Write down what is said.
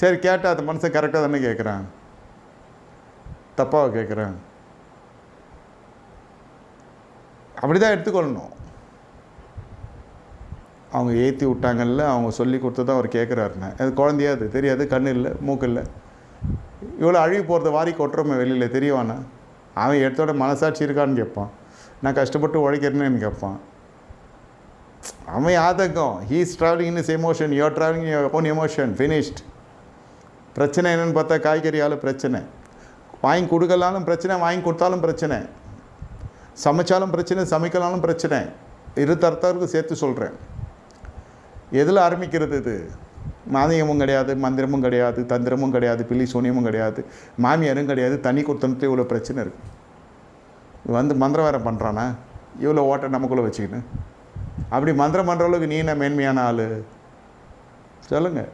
சரி கேட்டால் அந்த மனுஷன் கரெக்டாக தானே கேட்குறான், தப்பாக கேட்குறேன். அப்படி தான் எடுத்துக்கொள்ளணும். அவங்க ஏற்றி விட்டாங்கல்ல, அவங்க சொல்லி கொடுத்து தான் அவர் கேட்குறாருண்ணே. அது குழந்தையா, அது தெரியாது, கண் இல்லை, மூக்கு இல்லை. இவ்வளோ அழுகி போகிறத வாரி கொட்டுறோமே வெளியில், தெரியவானா? அவன் எடுத்தோட மனசாட்சி இருக்கான்னு கேட்பான், நான் கஷ்டப்பட்டு உழைக்கிறேன்னு கேட்பான். அவன் ஆதங்கம். He is travelling in is emotion, you are travelling in your own emotion. Finished. பிரச்சனை என்னென்னு பார்த்தா காய்கறியால் பிரச்சனை, வாங்கி கொடுக்கலாலும் பிரச்சனை, வாங்கி கொடுத்தாலும் பிரச்சனை, சமைச்சாலும் பிரச்சனை, சமைக்கலாலும் பிரச்சனை. இரு தரத்தவருக்கு சேர்த்து சொல்கிறேன். எதில் ஆரம்பிக்கிறது? இது மானியமும் கிடையாது, மந்திரமும் கிடையாது, தந்திரமும் கிடையாது, பில்லி சூனியமும் கிடையாது, மாமியாரும் கிடையாது. தனி கொடுத்தனத்து இவ்வளோ பிரச்சனை இருக்குது. வந்து மந்திரம் வேறு பண்ணுறானா? இவ்வளோ ஓட்டை நமக்குள்ளே வச்சுக்கின்னு அப்படி மந்திரம் பண்ணுற அளவுக்கு நீ என்ன மேன்மையான ஆள் சொல்லுங்கள்?